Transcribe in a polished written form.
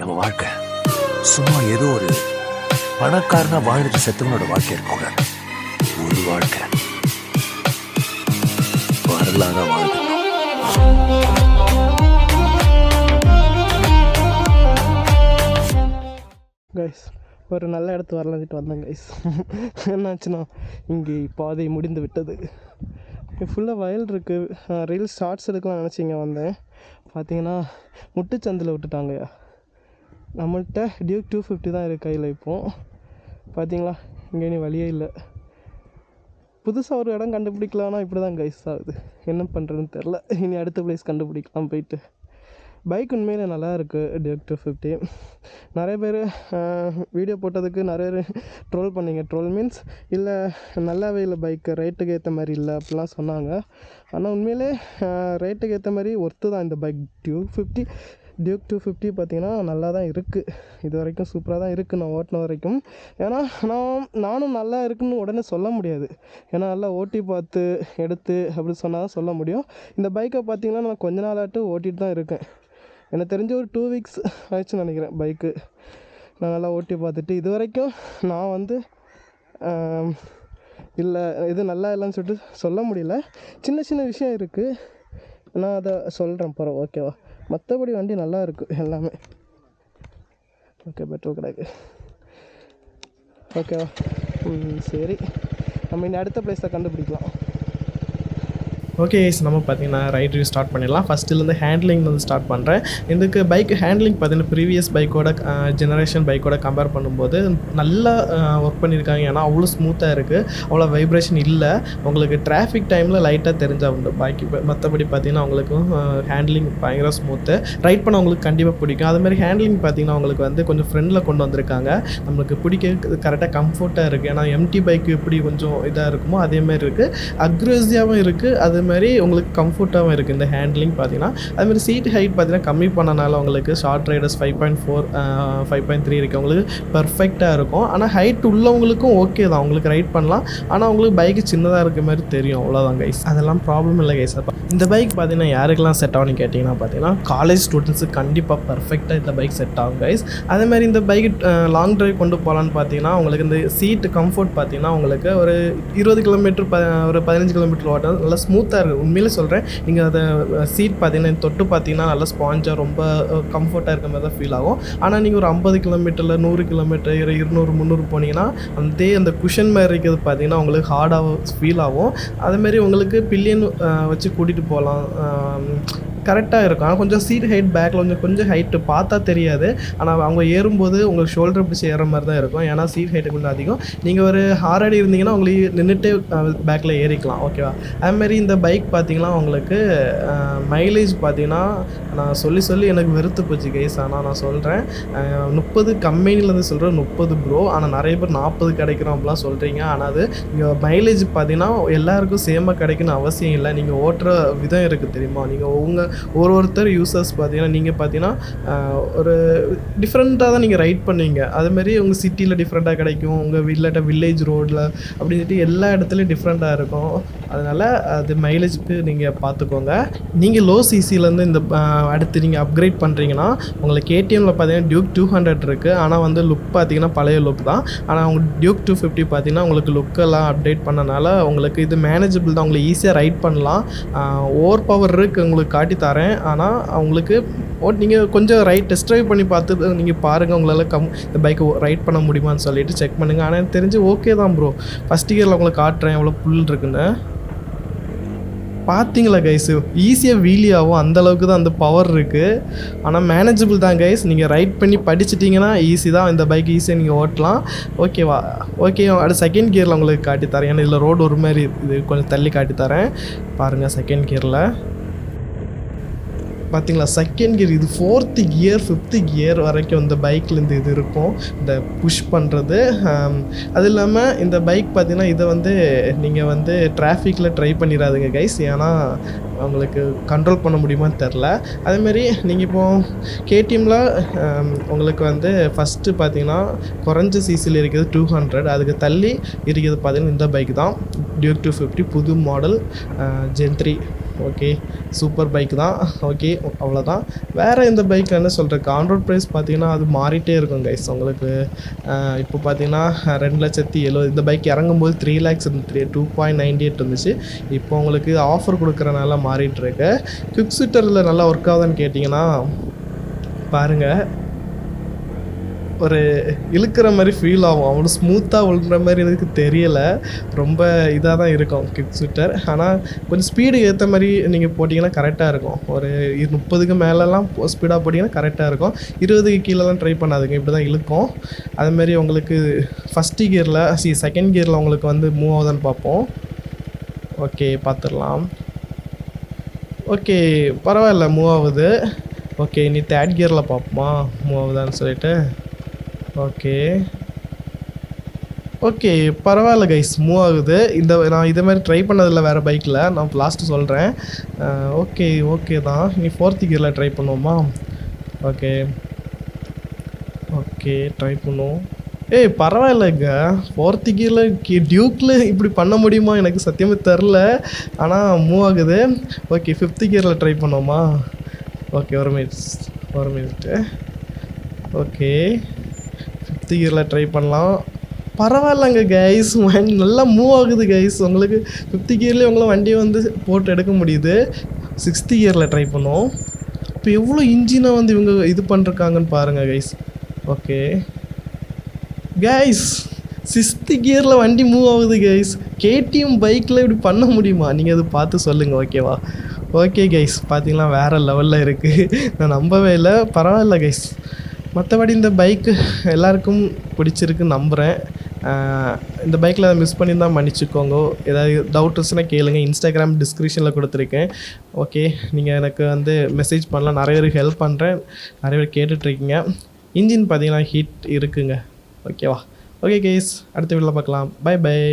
நம்ம வாழ்க்கை சும்மா ஏதோ ஒரு பணக்காரனா வாழ்ந்துட்டு செத்தவனோட வாழ்க்கை இருக்கக்கூடாது. ஒரு வாழ்க்கை வரலாறா வாழ்க்கை. கைஸ் ஒரு நல்ல இடத்து வரலான்ட்டு வந்தேன் கைஸ். என்னாச்சுன்னா இங்கே பாதை முடிந்து விட்டது. இங்கே ஃபுல்லாக வயல் இருக்குது. ரீல்ஸ் ஷார்ட்ஸ் எடுக்கலாம் நினச்சி இங்கே வந்தேன். பார்த்தீங்கன்னா முட்டுச்சந்தில் விட்டுட்டாங்க. நம்மள்கிட்ட டியூக் 250 தான் இருக்குது கையில். இப்போது பார்த்தீங்களா இங்கே இனி வழியே இல்லை. புதுசாக ஒரு இடம் கண்டுபிடிக்கலான்னா இப்படி தான் கைஸ் ஆகுது. என்ன பண்ணுறதுன்னு தெரில. இனி அடுத்த பிளேஸ் கண்டுபிடிக்கலாம் போயிட்டு. பைக் உண்மையிலே நல்லா இருக்குது டியூக் 250. நிறைய பேர் வீடியோ போட்டதுக்கு நிறைய பேர் ட்ரோல் பண்ணிங்க. ட்ரோல் மீன்ஸ் இல்லை நல்லாவே இல்லை, பைக்கு ரேட்டுக்கு ஏற்ற மாதிரி இல்லை அப்படிலாம் சொன்னாங்க. ஆனால் உண்மையிலே ரேட்டுக்கு ஏற்ற மாதிரி ஒர்த்து தான் இந்த பைக். டியூக் 250 பார்த்திங்கன்னா நல்லா தான் இருக்குது. இது வரைக்கும் சூப்பராக தான் இருக்குது நான் ஓட்டின வரைக்கும். ஏன்னா நானும் நல்லா இருக்குன்னு உடனே சொல்ல முடியாது. ஏன்னா நல்லா ஓட்டி பார்த்து எடுத்து அப்படி சொன்னால் தான் சொல்ல முடியும். இந்த பைக்கை பார்த்திங்கன்னா நான் கொஞ்ச நாளாட்டு ஓட்டிகிட்டு தான் இருக்கேன். எனக்கு தெரிஞ்ச ஒரு 2 வீக்ஸ் ஆயிடுச்சுன்னு நினைக்கிறேன் பைக்கு நான் நல்லா ஓட்டி பார்த்துட்டு. இது வரைக்கும் நான் இல்லை இது நல்லா இல்லைன்னு சொல்லிட்டு சொல்ல முடியல. சின்ன சின்ன விஷயம் இருக்குது, நான் அதை சொல்கிறேன் போகிறேன். ஓகேவா? மற்றபடி வண்டி நல்லா இருக்குது எல்லாமே. ஓகே, பெட்ரோல் கிடையாது. ஓகேவா? சரி, நம்ம இனி அடுத்த பிளேஸை கண்டுபிடிக்கலாம். ஓகே கைஸ், நம்ம பார்த்தீங்கன்னா ரைட் ரிவ்யூ ஸ்டார்ட் பண்ணிடலாம். ஃபஸ்ட்டுலேருந்து ஹேண்ட்லிங் ஸ்டார்ட் பண்ணுறேன். இதுக்கு பைக் ஹேண்ட்லிங் பார்த்தீங்கன்னா ப்ரீவியஸ் பைக்கோட ஜெனரேஷன் பைக்கோட கம்பேர் பண்ணும்போது நல்லா ஒர்க் பண்ணியிருக்காங்க. ஏன்னா அவ்வளோ ஸ்மூத்தாக இருக்குது, அவ்வளோ வைப்ரேஷன் இல்லை. உங்களுக்கு டிராஃபிக் டைமில் லைட்டாக தெரிஞ்சால் உண்டு. பாக்கி மற்றபடி பார்த்தீங்கன்னா அவங்களுக்கும் ஹேண்ட்லிங் பயங்கர ஸ்மூத்து. ரைட் பண்ண உங்களுக்கு கண்டிப்பாக பிடிக்கும். அதுமாதிரி ஹேண்ட்லிங் பார்த்தீங்கன்னா உங்களுக்கு கொஞ்சம் ஃப்ரெண்டில் கொண்டு வந்திருக்காங்க. நம்மளுக்கு பிடிக்க கரெக்டாக கம்ஃபர்ட்டாக இருக்குது. ஏன்னா எம்டி பைக்கு எப்படி கொஞ்சம் இதாக இருக்குமோ அதேமாதிரி இருக்குது. அக்ரெசிவாகவும் இருக்குது, அது மாதிரி உங்களுக்கு கம்ஃபர்ட்டாகவும் இருக்குது இந்த ஹேண்ட்லிங் பார்த்தீங்கன்னா. அதுமாதிரி சீட் ஹைட் பார்த்தீங்கன்னா கம்மி பண்ணனால உங்களுக்கு ஷார்ட் ரைடர்ஸ் 5.4 5.3 இருக்குது, உங்களுக்கு பர்ஃபெக்டாக இருக்கும். ஆனால் ஹைட் உள்ளவங்களுக்கும் ஓகே தான், உங்களுக்கு ரைட் பண்ணலாம். ஆனால் உங்களுக்கு பைக்கு சின்னதாக இருக்க மாதிரி தெரியும், அவ்வளோதான் கைஸ். அதெல்லாம் ப்ராப்ளம் இல்லை கைஸ். இந்த பைக் பார்த்தீங்கன்னா யாருக்கெல்லாம் செட் ஆகும்னு கேட்டிங்கன்னா பார்த்தீங்கன்னா காலேஜ் ஸ்டூடெண்ட்ஸுக்கு கண்டிப்பாக பர்ஃபெக்டாக இந்த பைக் செட் ஆகும் கைஸ். அதேமாதிரி இந்த பைக் லாங் ட்ரைவ் கொண்டு போகலான்னு பார்த்தீங்கன்னா உங்களுக்கு இந்த சீட்டு கம்ஃபர்ட் பார்த்தீங்கன்னா உங்களுக்கு ஒரு 20 கிலோமீட்டர் ஒரு 15 கிலோமீட்டர் ஓட்டம் நல்லா ஸ்மூத்தாக இருக்குது. உண்மையிலே சொல்கிறேன், நீங்கள் அதை சீட் பார்த்தீங்கன்னா தொட்டு பார்த்தீங்கன்னா நல்லா ஸ்பாஞ்சாக ரொம்ப கம்ஃபர்ட்டாக இருக்க மாதிரி தான் ஃபீல் ஆகும். ஆனால் நீங்கள் ஒரு 50 கிலோமீட்டரில் 100 கிலோமீட்டர் 200 300 போனீங்கன்னா அந்த குஷன் மாதிரி இருக்கிறது பார்த்தீங்கன்னா உங்களுக்கு ஹார்டாக ஃபீல் ஆகும். அதுமாரி உங்களுக்கு பில்லியன் வச்சு கூட்டிகிட்டு போகலாம், கரெக்டாக இருக்கும். ஆனால் கொஞ்சம் சீட் ஹைட் பேக்கில் கொஞ்சம் ஹைட்டு பார்த்தா தெரியாது. ஆனால் அவங்க ஏறும்போது உங்களுக்கு ஷோல்டர் பிடிச்சி ஏற மாதிரி தான் இருக்கும். ஏன்னா சீட் ஹைட்டு கொஞ்சம் அதிகம். நீங்கள் ஒரு 6 அடி இருந்தீங்கன்னா உங்களுக்கு நின்றுட்டு பேக்கில் ஏறிக்கலாம். ஓகேவா? அதுமாரி இந்த பைக் பார்த்தீங்கன்னா உங்களுக்கு மைலேஜ் பார்த்தீங்கன்னா நான் சொல்லி எனக்கு வெறுத்து போச்சு கைஸ். ஆனால் நான் சொல்கிறேன் 30 கம்பெனிலேருந்து சொல்கிறேன் 30 ப்ரோ. ஆனால் நிறைய பேர் 40 கிடைக்கிறோம் அப்படிலாம் சொல்கிறீங்க. ஆனால் அது மைலேஜ் பார்த்தீங்கன்னா எல்லாருக்கும் சேமாக கிடைக்கணும்னு அவசியம் இல்லை. நீங்கள் ஓட்டுற விதம் இருக்குது தெரியுமா? நீங்கள் ஒருத்தர் யூசர்ஸ் பார்த்தீங்கன்னா நீங்கள் பார்த்தீங்கன்னா ஒரு டிஃப்ரெண்ட்டாக தான் நீங்கள் ரைட் பண்ணுவீங்க. அதுமாரி உங்கள் சிட்டியில் டிஃப்ரெண்ட்டாக கிடைக்கும், உங்கள் இல்லாட்ட வில்லேஜ் ரோடில் அப்படின்னு சொல்லிட்டு எல்லா இடத்துலையும் டிஃப்ரெண்ட்டாக இருக்கும். அதனால் அது மைலேஜுக்கு நீங்கள் பார்த்துக்கோங்க. நீங்கள் லோ சிசிலேருந்து இந்த அடுத்து நீங்கள் அப்கிரேட் பண்ணுறீங்கன்னா உங்களுக்கு கேடிஎம்மில் பார்த்தீங்கன்னா டியூக் 200 இருக்குது. ஆனால் லுக் பார்த்தீங்கன்னா பழைய லுக் தான். ஆனால் உங்களுக்கு டியூக் 250 பார்த்தீங்கன்னா உங்களுக்கு லுக்கெல்லாம் அப்டேட் பண்ணனால உங்களுக்கு இது மேனேஜபிள் தான், உங்களுக்கு ஈஸியாக ரைட் பண்ணலாம். ஓவர் பவர் இருக்குது உங்களுக்கு காட்டி தரேன். ஆனால் அவங்களுக்கு நீங்கள் கொஞ்சம் டெஸ்ட் ட்ரைவ் பண்ணி பார்த்து நீங்கள் பாருங்கள், உங்களால் இந்த பைக்கை ரைட் பண்ண முடியுமான்னு சொல்லிட்டு செக் பண்ணுங்கள். ஆனால் எனக்கு தெரிஞ்சு ஓகே தான் ப்ரோ. ஃபஸ்ட் கியரில் உங்களுக்கு காட்டுறேன் எவ்வளோ புல் இருக்குன்னு. பார்த்தீங்களா கைஸு, ஈஸியாக வீலி ஆகும், அந்தளவுக்கு தான் அந்த பவர் இருக்குது. ஆனால் மேனேஜபிள் தான் கைஸ். நீங்கள் ரைட் பண்ணி படிச்சிட்டிங்கன்னா ஈஸி தான், இந்த பைக் ஈஸியாக நீங்கள் ஓட்டலாம். ஓகேவா? ஓகே, அடுத்து செகண்ட் கியரில் உங்களுக்கு காட்டித்தரேன். ஏன்னா இதில் ரோடு ஒரு மாதிரி இது கொஞ்சம் தள்ளி காட்டித்தரேன் பாருங்கள். செகண்ட் கியரில் பார்த்தீங்களா, செகண்ட் கியர் இது 4th கியர் 5th கியர் வரைக்கும் இந்த பைக்கில் இது இருக்கும், இந்த புஷ் பண்ணுறது. அது இல்லாமல் இந்த பைக் பார்த்திங்கன்னா இதை நீங்கள் டிராஃபிக்கில் ட்ரை பண்ணிடாதுங்க கைஸ். ஏன்னா உங்களுக்கு கண்ட்ரோல் பண்ண முடியுமான்னு தெரில. அதேமாரி நீங்கள் இப்போது கேடிஎம்மில் உங்களுக்கு ஃபஸ்ட்டு பார்த்திங்கன்னா குறைஞ்ச சிசியில் இருக்கிறது 200, அதுக்கு தள்ளி இருக்கிறது பார்த்திங்கன்னா இந்த பைக் தான் டியூக் 250 புது model Gen 3. Okay super bike தான். ஓகே அவ்வளோதான். வேறு இந்த பைக் என்ன சொல்கிறதுக்கு ஆன் ரோட் ப்ரைஸ் பார்த்தீங்கன்னா அது மாறிட்டே இருக்கும் கைஸ். உங்களுக்கு இப்போ பார்த்தீங்கன்னா 2,70,000 இந்த பைக் இறங்கும்போது 3 lakhs 2.98 இருந்துச்சு. இப்போ உங்களுக்கு ஆஃபர் கொடுக்குறனால மாறிட்டுருக்கு. குவிக் ஷூட்டரில் நல்லா ஒர்க் ஆகுதுன்னு கேட்டிங்கன்னா பாருங்கள், ஒரு இழுக்கிற மாதிரி ஃபீல் ஆகும். அவ்வளோ ஸ்மூத்தாக விழுற மாதிரி எனக்கு தெரியலை. ரொம்ப இதாக தான் இருக்கும் குவிக் ஷூட்டர். ஆனால் கொஞ்சம் ஸ்பீடு ஏற்ற மாதிரி நீங்கள் போட்டிங்கன்னா கரெக்டாக இருக்கும். ஒரு 30க்கு மேலெலாம் ஸ்பீடாக போட்டிங்கன்னா கரெக்டாக இருக்கும். 20க்கு கீழெலாம் ட்ரை பண்ணாதுங்க, இப்படி தான் இழுக்கும். அதுமாரி உங்களுக்கு ஃபஸ்ட்டு கியரில் செகண்ட் கியரில் உங்களுக்கு வந்து மூவ் ஆகுதுன்னு பார்ப்போம். ஓகே பார்த்துடலாம். ஓகே பரவாயில்ல, மூவ் ஆகுது. ஓகே இனி தேர்ட் கியரில் பார்ப்போமா மூவ் ஆகுதான்னு சொல்லிட்டு. ஓகே ஓகே பரவாயில்ல கைஸ், மூவ் ஆகுது. நான் இதே மாதிரி ட்ரை பண்ணதில்லை வேறு பைக்கில், நான் லாஸ்ட்டு சொல்கிறேன். ஓகே தான். இனி 4th கியரில் ட்ரை பண்ணுவோமா? ஓகே ட்ரை பண்ணுவோம். பரவாயில்லைங்க, 4th கியரில் டியூக்கில் இப்படி பண்ண முடியுமா எனக்கு சத்தியமாக தெரில. ஆனால் மூவ் ஆகுது. ஓகே 5th கியரில் ட்ரை பண்ணுவோமா? ஓகே ஒரு மினிட்டு. ஓகே 5th கியரில் ட்ரை பண்ணலாம். பரவாயில்லைங்க கைஸ், நல்லா மூவ் ஆகுது கைஸ். உங்களுக்கு 5th கியர்லேயே உங்களை வண்டியை வந்து போட்டு எடுக்க முடியுது. 6th கியரில் ட்ரை பண்ணுவோம். இப்போ எவ்வளோ இன்ஜினை வந்து இவங்க இது பண்ணிருக்காங்கன்னு பாருங்கள் கைஸ். ஓகே கைஸ் 6th கியரில் வண்டி மூவ் ஆகுது கைஸ். KTM பைக்கில் இப்படி பண்ண முடியுமா? நீங்கள் அது பார்த்து சொல்லுங்கள் ஓகேவா? ஓகே கைஸ் பார்த்தீங்களா, வேறு லெவலில் இருக்குது. நான் நம்பவே இல்லை. பரவாயில்ல கைஸ். மற்றபடி இந்த பைக்கு எல்லாருக்கும் பிடிச்சிருக்குன்னு நம்புகிறேன். இந்த பைக்கில் மிஸ் பண்ணியிருந்தால் மன்னிச்சிக்கோங்க. ஏதாவது டவுட் இருந்துச்சுன்னா கேளுங்க. Instagram டிஸ்கிரிப்ஷனில் கொடுத்துருக்கேன். ஓகே நீங்கள் எனக்கு வந்து மெசேஜ் பண்ணலாம். நிறைய பேருக்கு ஹெல்ப் பண்ணுறேன், நிறைய பேர் கேட்டுட்ருக்கீங்க. இன்ஜின் பார்த்தீங்கன்னா ஹீட் இருக்குங்க. ஓகேவா? ஓகே கைஸ், அடுத்த வீடியோவில் பார்க்கலாம். பை.